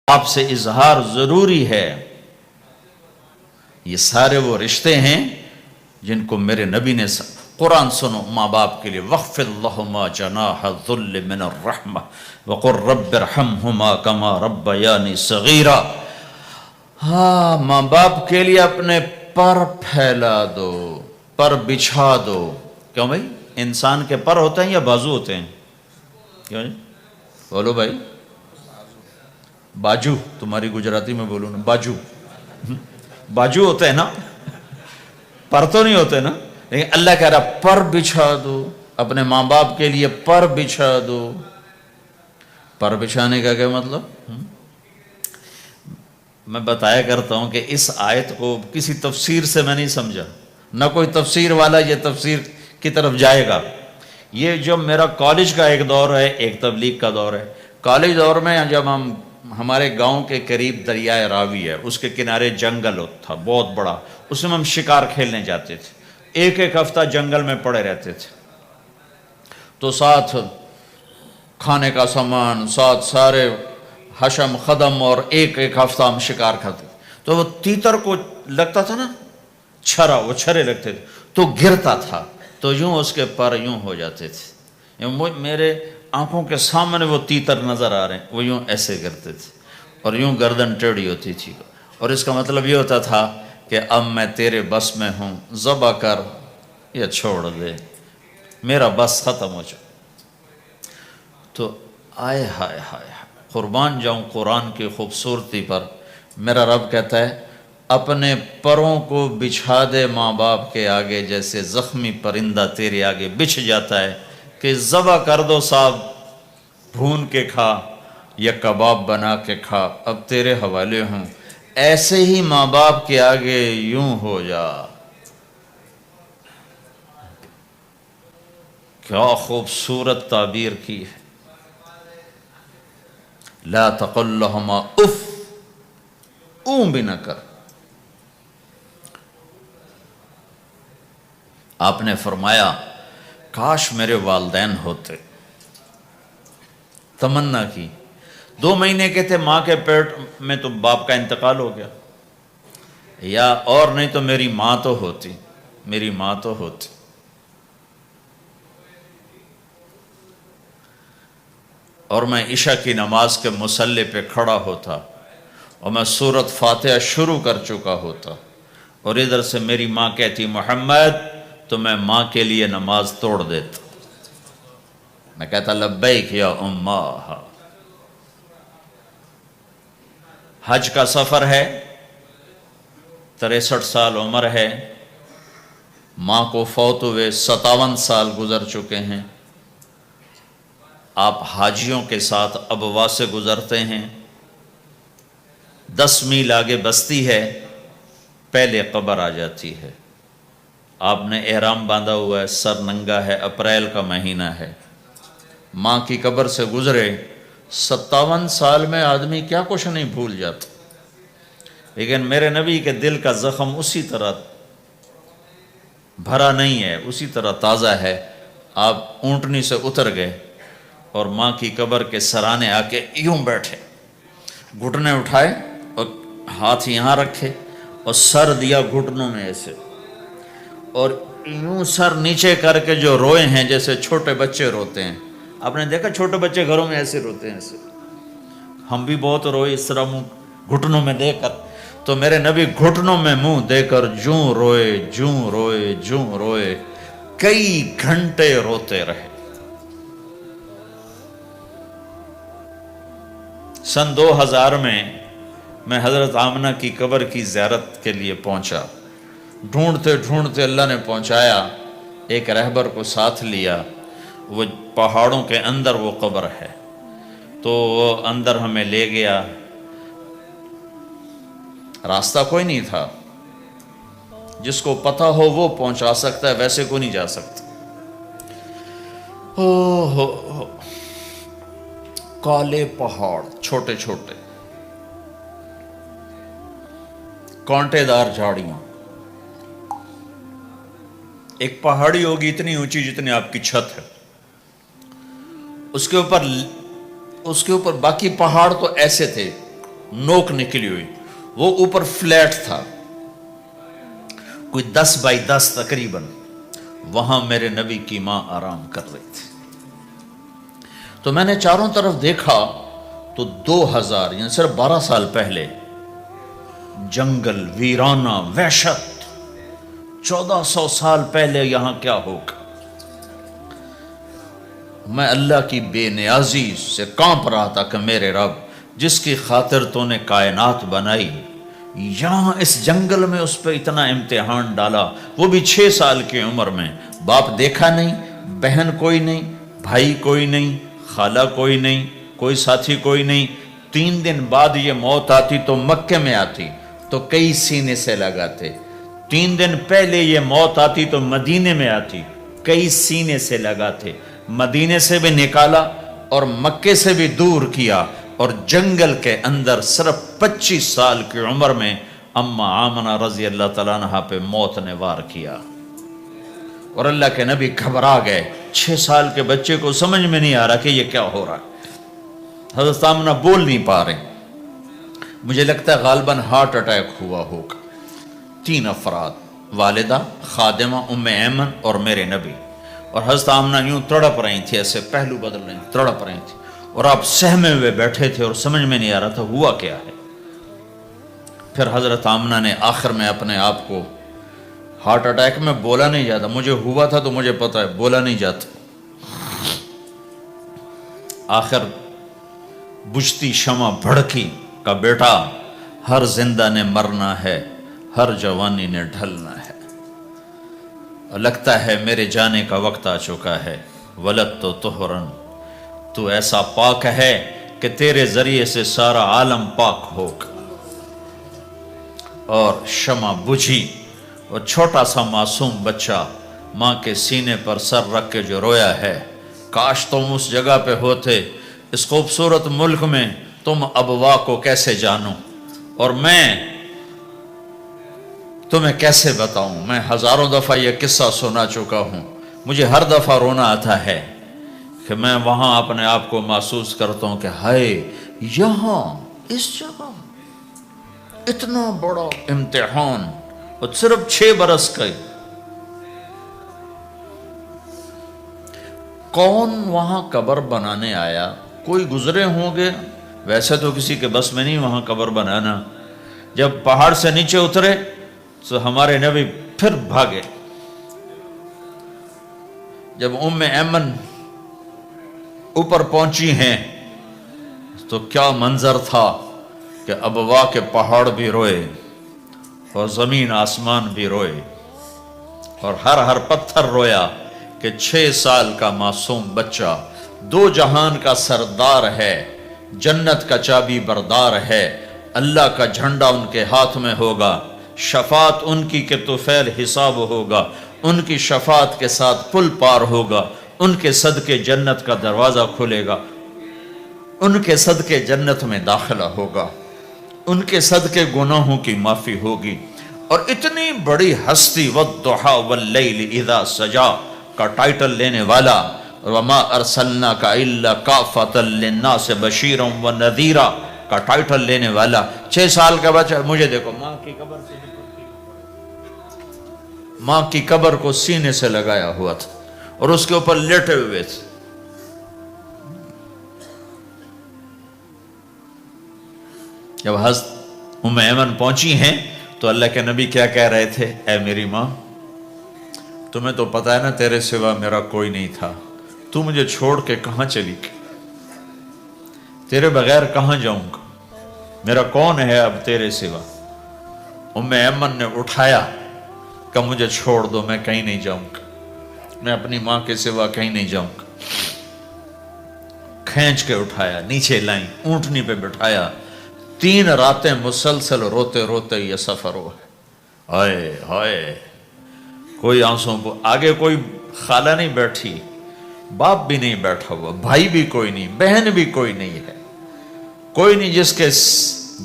آپ سے اظہار ضروری ہے۔ یہ سارے وہ رشتے ہیں جن کو میرے نبی نے قرآن سنو ماں باپ کے لیے وَخْفِضْ لَهُمَا جَنَاحَ الذُّلِّ مِنَ الرَّحْمَةِ وَقُلْ رَبِّ ارْحَمْهُمَا كَمَا رَبَّيَانِي صَغِيرًا۔ ہاں، ماں باپ کے لیے اپنے پر پھیلا دو، پر بچھا دو۔ کیوں بھائی؟ انسان کے پر ہوتے ہیں یا بازو ہوتے ہیں؟ کیوں جی؟ بولو بھائی۔ باجو، تمہاری گجراتی میں بولو نا، باجو باجو ہوتے ہیں نا، پر تو نہیں ہوتے نا۔ لیکن اللہ کہہ رہا پر بچھا دو، اپنے ماں باپ کے لیے پر بچھا دو۔ پر بچھانے کا کیا مطلب؟ میں بتایا کرتا ہوں کہ اس آیت کو کسی تفسیر سے میں نہیں سمجھا، نہ کوئی تفسیر والا یہ تفسیر کی طرف جائے گا۔ یہ جو میرا کالج کا ایک دور ہے، ایک تبلیغ کا دور ہے۔ کالج دور میں جب ہمارے گاؤں کے قریب دریائے راوی ہے، اس کے کنارے جنگل تھا بہت بڑا، اس میں ہم شکار کھیلنے جاتے تھے۔ ایک ایک ہفتہ جنگل میں پڑے رہتے تھے، تو ساتھ کھانے کا سامان، ساتھ سارے حشم خدم، اور ایک ایک ہفتہ ہم شکار کھاتے تھے۔ تو وہ تیتر کو لگتا تھا نا چھرا، وہ چھرے لگتے تھے تو گرتا تھا، تو یوں اس کے پر یوں ہو جاتے تھے۔ میرے آنکھوں کے سامنے وہ تیتر نظر آ رہے ہیں، وہ یوں ایسے کرتے تھے اور یوں گردن ٹیڑھی ہوتی تھی، اور اس کا مطلب یہ ہوتا تھا کہ اب میں تیرے بس میں ہوں، ذبح کر یا چھوڑ دے، میرا بس ختم ہو چکا۔ تو آئے ہائے ہائے، قربان جاؤں قرآن کی خوبصورتی پر۔ میرا رب کہتا ہے اپنے پروں کو بچھا دے ماں باپ کے آگے، جیسے زخمی پرندہ تیرے آگے بچھ جاتا ہے، کہ ذبح کر دو صاحب، بھون کے کھا یا کباب بنا کے کھا، اب تیرے حوالے ہوں۔ ایسے ہی ماں باپ کے آگے یوں ہو جا۔ کیا خوبصورت تعبیر کی ہے۔ لا تقل لهما اف، اون بھی نہ کر۔ آپ نے فرمایا کاش میرے والدین ہوتے، تمنا کی۔ 2 مہینے کے تھے ماں کے پیٹ میں تو باپ کا انتقال ہو گیا، یا اور نہیں تو میری ماں تو ہوتی، میری ماں تو ہوتی۔ اور میں عشاء کی نماز کے مصلی پہ کھڑا ہوتا اور میں سورۃ فاتحہ شروع کر چکا ہوتا، اور ادھر سے میری ماں کہتی محمد، تو میں ماں کے لیے نماز توڑ دیتا۔ میں کہتا لبیک یا اماں۔ حج کا سفر ہے، 63 سال عمر ہے، ماں کو فوت ہوئے 57 سال گزر چکے ہیں۔ آپ حاجیوں کے ساتھ ابوا سے گزرتے ہیں، 10 میل آگے بستی ہے، پہلے قبر آ جاتی ہے۔ آپ نے احرام باندھا ہوا ہے، سر ننگا ہے، اپریل کا مہینہ ہے، ماں کی قبر سے گزرے 57 سال میں آدمی کیا کچھ نہیں بھول جاتا، لیکن میرے نبی کے دل کا زخم اسی طرح بھرا نہیں ہے، اسی طرح تازہ ہے۔ آپ اونٹنی سے اتر گئے اور ماں کی قبر کے سرانے آ کے یوں بیٹھے، گھٹنے اٹھائے اور ہاتھ یہاں رکھے اور سر دیا گھٹنوں میں ایسے، اور یوں سر نیچے کر کے جو روئے ہیں جیسے چھوٹے بچے روتے ہیں۔ آپ نے دیکھا چھوٹے بچے گھروں میں ایسے روتے ہیں، ایسے ہم بھی بہت روئے اس طرح منہ گھٹنوں میں دے کر، تو میرے نبی گھٹنوں میں منہ دے کر جوں روئے جوں روئے جوں روئے، کئی گھنٹے روتے رہے۔ سن 2000 میں حضرت آمنہ کی قبر کی زیارت کے لیے پہنچا، ڈھونڈتے ڈھونڈتے اللہ نے پہنچایا، ایک رہبر کو ساتھ لیا، وہ پہاڑوں کے اندر وہ قبر ہے، تو وہ اندر ہمیں لے گیا۔ راستہ کوئی نہیں تھا، جس کو پتہ ہو وہ پہنچا سکتا ہے، ویسے کوئی نہیں جا سکتا۔ کالے پہاڑ، چھوٹے چھوٹے، کانٹے دار جھاڑیاں، ایک پہاڑی ہوگی اتنی اونچی جتنی آپ کی چھت ہے، اس کے اوپر باقی پہاڑ تو ایسے تھے، نوک نکلی ہوئی، وہ اوپر فلیٹ تھا، کوئی 10 بائی 10 تقریباً. وہاں میرے نبی کی ماں آرام کر رہی تھی. تو میں نے چاروں طرف دیکھا تو 2000 یعنی صرف 12 سال پہلے جنگل، ویرانہ، وحشت. 1400 سال پہلے یہاں کیا ہوگا. میں اللہ کی بے نیازی سے کانپ رہا تھا کہ میرے رب، جس کی خاطر تو نے کائنات بنائی، یہاں اس جنگل میں اس پہ اتنا امتحان ڈالا، وہ بھی 6 سال کی عمر میں. باپ دیکھا نہیں، بہن کوئی نہیں، بھائی کوئی نہیں، خالہ کوئی نہیں، کوئی ساتھی کوئی نہیں. 3 دن بعد یہ موت آتی تو مکے میں آتی تو کئی سینے سے لگاتے. 3 دن پہلے یہ موت آتی تو مدینے میں آتی، کئی سینے سے لگاتے. مدینے سے بھی نکالا اور مکے سے بھی دور کیا، اور جنگل کے اندر صرف 25 سال کی عمر میں اما آمنہ رضی اللہ تعالیٰ عنہ پہ موت نے وار کیا. اور اللہ کے نبی گھبرا گئے. 6 سال کے بچے کو سمجھ میں نہیں آ رہا کہ یہ کیا ہو رہا ہے. حضرت آمنہ بول نہیں پا رہے. مجھے لگتا ہے غالباً ہارٹ اٹیک ہوا ہوگا. 3 افراد، والدہ، خادمہ ام ایمن اور میرے نبی. اور حضرت آمنہ یوں تڑپ رہی تھی، ایسے پہلو بدل رہی تھی، تڑپ رہی تھی، اور آپ سہمے ہوئے بیٹھے تھے اور سمجھ میں نہیں آ رہا تھا ہوا کیا ہے. پھر حضرت آمنہ نے آخر میں اپنے آپ کو، ہارٹ اٹیک میں بولا نہیں جاتا، مجھے ہوا تھا تو مجھے پتا ہے بولا نہیں جاتا. آخر بجھتی شمع بھڑکی کا بیٹا، ہر زندہ نے مرنا ہے، ہر جوانی نے ڈھلنا ہے، اور لگتا ہے میرے جانے کا وقت آ چکا ہے. ولد تو طہرن، تو ایسا پاک ہے کہ تیرے ذریعے سے سارا عالم پاک ہوگا. اور شمع بجھی اور چھوٹا سا معصوم بچہ ماں کے سینے پر سر رکھ کے جو رویا ہے. کاش تم اس جگہ پہ ہوتے، اس خوبصورت ملک میں. تم ابوا کو کیسے جانو اور میں تمہیں کیسے بتاؤں. میں ہزاروں دفعہ یہ قصہ سنا چکا ہوں. مجھے ہر دفعہ رونا آتا ہے کہ میں وہاں اپنے آپ کو محسوس کرتا ہوں کہ ہائے، یہاں اس جگہ اتنا بڑا امتحان، اور صرف 6 برس کا. کون وہاں قبر بنانے آیا؟ کوئی گزرے ہوں گے، ویسے تو کسی کے بس میں نہیں وہاں قبر بنانا. جب پہاڑ سے نیچے اترے تو ہمارے نبی پھر بھاگے. جب ام ایمن اوپر پہنچی ہیں تو کیا منظر تھا کہ ابوا کے پہاڑ بھی روئے اور زمین آسمان بھی روئے اور ہر پتھر رویا کہ 6 سال کا معصوم بچہ 2 جہان کا سردار ہے، جنت کا چابی بردار ہے. اللہ کا جھنڈا ان کے ہاتھ میں ہوگا. شفاعت ان کی کہ طفیل حساب ہوگا. ان کی شفاعت کے ساتھ پل پار ہوگا. ان کے صدقے جنت کا دروازہ کھلے گا. ان کے صدقے جنت میں داخلہ ہوگا. ان کے صدقے گناہوں کی معافی ہوگی. اور اتنی بڑی ہستی والضحی واللیل اذا سجا کا ٹائٹل لینے والا، وما ارسلناک الا کافۃ للناس بشیرا ونذیرا کا ٹائٹل لینے والا 6 سال کا بچہ. مجھے دیکھو، ماں کی قبر کو سینے سے لگایا ہوا تھا اور اس کے اوپر لیٹے ہوئے تھے. جب حضرت ام ایمن پہنچی ہیں تو اللہ کے نبی کیا کہہ رہے تھے؟ اے میری ماں، تمہیں تو پتا ہے نا تیرے سوا میرا کوئی نہیں تھا. تو مجھے چھوڑ کے کہاں چلی گئی؟ تیرے بغیر کہاں جاؤں گا؟ میرا کون ہے اب تیرے سوا؟ ام ایمن نے اٹھایا کہ مجھے چھوڑ دو، میں کہیں نہیں جاؤں گا، میں اپنی ماں کے سوا کہیں نہیں جاؤں گا. کھینچ کے اٹھایا، نیچے لائیں، اونٹنی پہ بٹھایا. 3 راتیں مسلسل روتے روتے یہ سفر ہوا ہے. ہائے ہائے، کوئی آنسوں کو آگے کوئی خالہ نہیں بیٹھی، باپ بھی نہیں بیٹھا ہوا، بھائی بھی کوئی نہیں، بہن بھی کوئی نہیں ہے، کوئی نہیں جس کے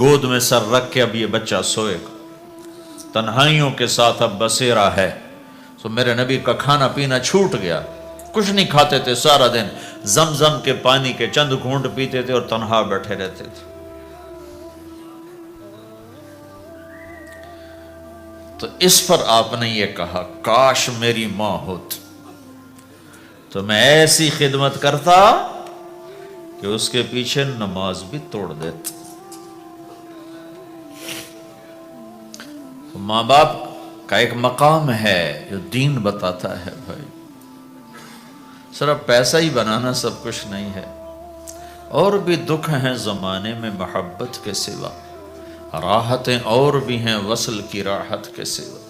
گود میں سر رکھ کے اب یہ بچہ سوئے گا. تنہائیوں کے ساتھ اب بسیرا ہے. تو میرے نبی کا کھانا پینا چھوٹ گیا، کچھ نہیں کھاتے تھے سارا دن. زمزم کے پانی کے چند گھونٹ پیتے تھے اور تنہا بیٹھے رہتے تھے. تو اس پر آپ نے یہ کہا کاش میری ماں ہوتی تو میں ایسی خدمت کرتا کہ اس کے پیچھے نماز بھی توڑ دیتا۔ ماں باپ کا ایک مقام ہے جو دین بتاتا ہے بھائی، صرف پیسہ ہی بنانا سب کچھ نہیں ہے، اور بھی دکھ ہیں زمانے میں محبت کے سوا، راحتیں اور بھی ہیں وصل کی راحت کے سوا۔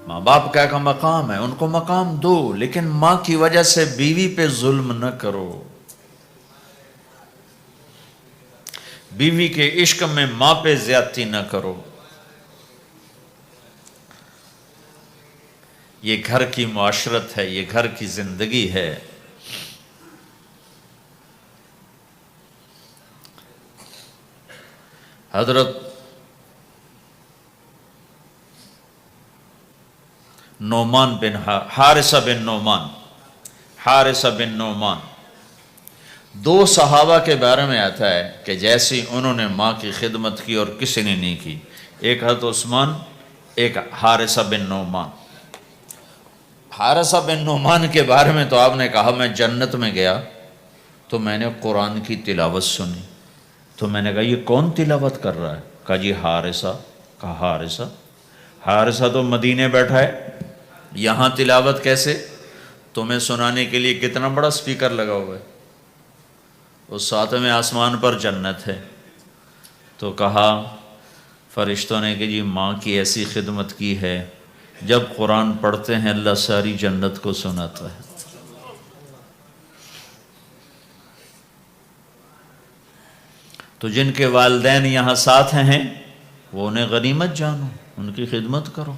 ماں باپ کا ایک مقام ہے، ان کو مقام دو، لیکن ماں کی وجہ سے بیوی پہ ظلم نہ کرو، بیوی کے عشق میں ماں پہ زیادتی نہ کرو۔ یہ گھر کی معاشرت ہے، یہ گھر کی زندگی ہے۔ حضرت نعمان بن حارثہ بن نعمان دو صحابہ کے بارے میں آتا ہے کہ جیسی انہوں نے ماں کی خدمت کی اور کسی نے نہیں کی، ایک حضرت عثمان، ایک حارثہ بن نعمان۔ حارثہ بن نعمان کے بارے میں تو آپ نے کہا میں جنت میں گیا تو میں نے قرآن کی تلاوت سنی، تو میں نے کہا یہ کون تلاوت کر رہا ہے؟ کہا جی حارثہ۔ کہا حارثہ تو مدینے بیٹھا ہے، یہاں تلاوت کیسے؟ تمہیں سنانے کے لیے کتنا بڑا سپیکر لگا ہوا ہے، اس ساتویں آسمان پر جنت ہے۔ تو کہا فرشتوں نے کہ جی ماں کی ایسی خدمت کی ہے، جب قرآن پڑھتے ہیں اللہ ساری جنت کو سناتا ہے۔ تو جن کے والدین یہاں ساتھ ہیں وہ انہیں غنیمت جانو، ان کی خدمت کرو۔